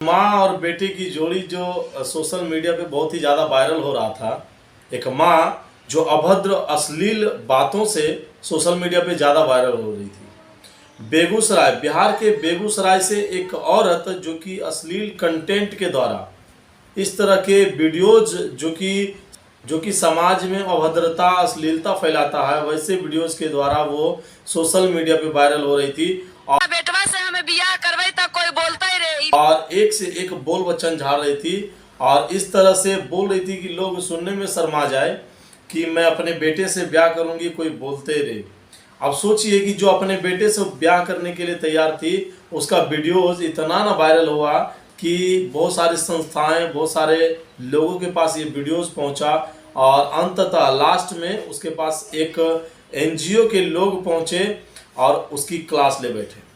माँ और बेटे की जोड़ी जो सोशल मीडिया पे बहुत ही ज़्यादा वायरल हो रहा था। एक माँ जो अभद्र अश्लील बातों से सोशल मीडिया पे ज़्यादा वायरल हो रही थी। बेगूसराय, बिहार के बेगूसराय से एक औरत जो कि अश्लील कंटेंट के द्वारा इस तरह के वीडियोज जो कि समाज में अभद्रता अश्लीलता फैलाता है, वैसे वीडियोज के द्वारा वो सोशल मीडिया पे वायरल हो रही थी बेटवा से हमें बियाह करवाई तक कोई बोलता ही रही और एक से एक बोल वचन झाड़ रही थी और इस तरह से बोल रही थी कि लोग सुनने में शर्मा जाए कि मैं अपने बेटे से ब्याह करूंगी, कोई बोलते ही रहे। अब सोचिए कि जो अपने बेटे से ब्याह करने के लिए तैयार थी, उसका वीडियोज इतना ना वायरल हुआ कि बहुत सारी संस्थाएं, बहुत सारे लोगों के पास ये वीडियोज पहुंचा और अंततः लास्ट में उसके पास एक एनजीओ के लोग पहुंचे और उसकी क्लास ले बैठे।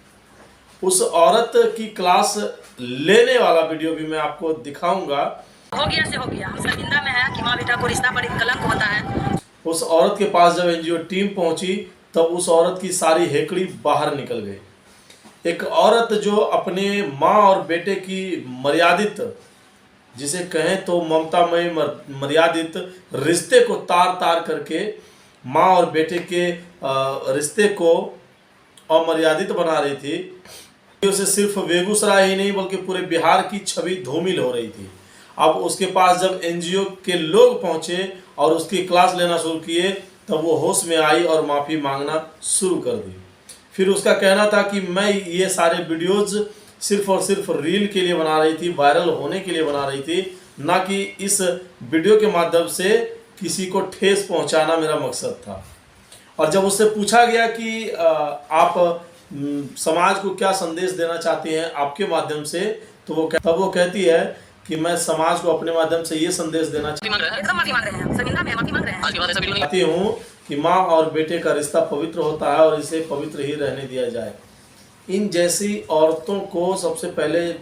उस औरत की क्लास लेने वाला वीडियो भी मैं आपको दिखाऊंगा। हो गया से हो गया, हम शर्मिंदा में है कि माँ बेटा को रिश्ता पर कलंक होता है। उस औरत के पास जब एनजीओ टीम पहुंची तब उस औरत की सारी हेकड़ी बाहर निकल गई। एक औरत जो अपने माँ और बेटे की मर्यादित, जिसे कहें तो ममतामय मर्यादित रिश्ते को तार तार करके माँ और बेटे के रिश्ते को अमर्यादित बना रही थी, से सिर्फ बेगूसराय ही नहीं बल्कि पूरे बिहार की छवि धूमिल हो रही थी। अब उसके पास जब एनजीओ के लोग पहुंचे और उसकी क्लास लेना शुरू किए तब वो होश में आई और माफ़ी मांगना शुरू कर दी। फिर उसका कहना था कि मैं ये सारे वीडियोज सिर्फ और सिर्फ रील के लिए बना रही थी, वायरल होने के लिए बना रही थी, ना कि इस वीडियो के माध्यम से किसी को ठेस पहुंचाना मेरा मकसद था। और जब उससे पूछा गया कि आप समाज को क्या संदेश देना चाहती हैं आपके माध्यम से, तो वो कहती है कि मैं समाज को अपने माध्यम से ये संदेश देना चाहती हूँ कि माँ और बेटे का रिश्ता पवित्र होता है और इसे पवित्र ही रहने दिया जाए। इन जैसी औरतों को सबसे पहले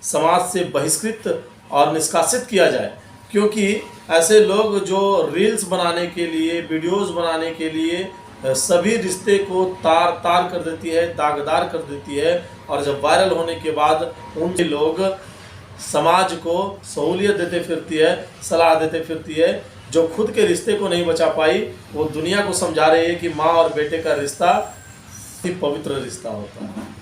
समाज से बहिष्कृत और निष्कासित किया जाए, क्योंकि ऐसे लोग जो रील्स बनाने के लिए, वीडियोस बनाने के लिए सभी रिश्ते को तार तार कर देती है, दागदार कर देती है और जब वायरल होने के बाद उन लोग समाज को सहूलियत देते फिरती है, सलाह देते फिरती है। जो खुद के रिश्ते को नहीं बचा पाई वो दुनिया को समझा रही है कि माँ और बेटे का रिश्ता ही पवित्र रिश्ता होता है।